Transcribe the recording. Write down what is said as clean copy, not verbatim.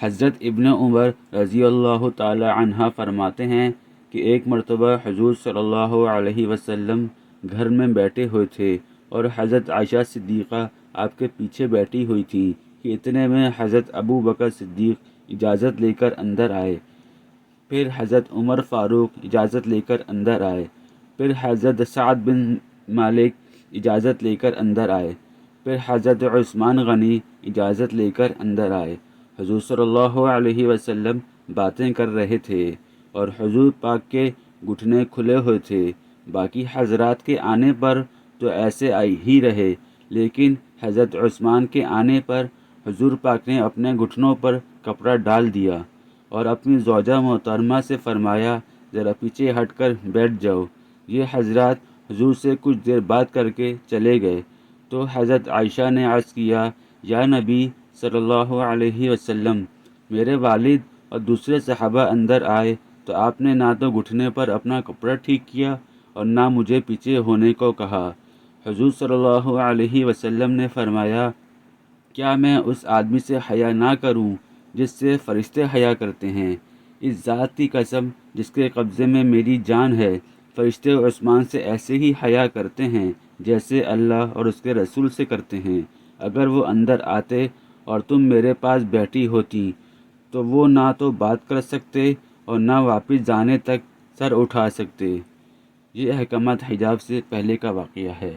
حضرت ابن عمر رضی اللہ تعالی عنہ فرماتے ہیں کہ ایک مرتبہ حضور صلی اللہ علیہ وسلم گھر میں بیٹھے ہوئے تھے اور حضرت عائشہ صدیقہ آپ کے پیچھے بیٹھی ہوئی تھی کہ اتنے میں حضرت ابو بکر صدیق اجازت لے کر اندر آئے، پھر حضرت عمر فاروق اجازت لے کر اندر آئے، پھر حضرت سعد بن مالک اجازت لے کر اندر آئے، پھر حضرت عثمان غنی اجازت لے کر اندر آئے۔ حضور صلی اللہ علیہ وسلم باتیں کر رہے تھے اور حضور پاک کے گھٹنے کھلے ہوئے تھے۔ باقی حضرات کے آنے پر تو ایسے آئی ہی رہے، لیکن حضرت عثمان کے آنے پر حضور پاک نے اپنے گھٹنوں پر کپڑا ڈال دیا اور اپنی زوجہ محترمہ سے فرمایا ذرا پیچھے ہٹ کر بیٹھ جاؤ۔ یہ حضرات حضور سے کچھ دیر بات کر کے چلے گئے تو حضرت عائشہ نے عرض کیا، یا نبی صلی اللہ علیہ وسلم، میرے والد اور دوسرے صحابہ اندر آئے تو آپ نے نہ تو گھٹنے پر اپنا کپڑا ٹھیک کیا اور نہ مجھے پیچھے ہونے کو کہا۔ حضور صلی اللہ علیہ وسلم نے فرمایا، کیا میں اس آدمی سے حیا نہ کروں جس سے فرشتے حیا کرتے ہیں؟ اس ذات کی قسم جس کے قبضے میں میری جان ہے، فرشتے عثمان سے ایسے ہی حیا کرتے ہیں جیسے اللہ اور اس کے رسول سے کرتے ہیں۔ اگر وہ اندر آتے اور تم میرے پاس بیٹھی ہوتی تو وہ نہ تو بات کر سکتے اور نہ واپس جانے تک سر اٹھا سکتے۔ یہ احکامات حجاب سے پہلے کا واقعہ ہے۔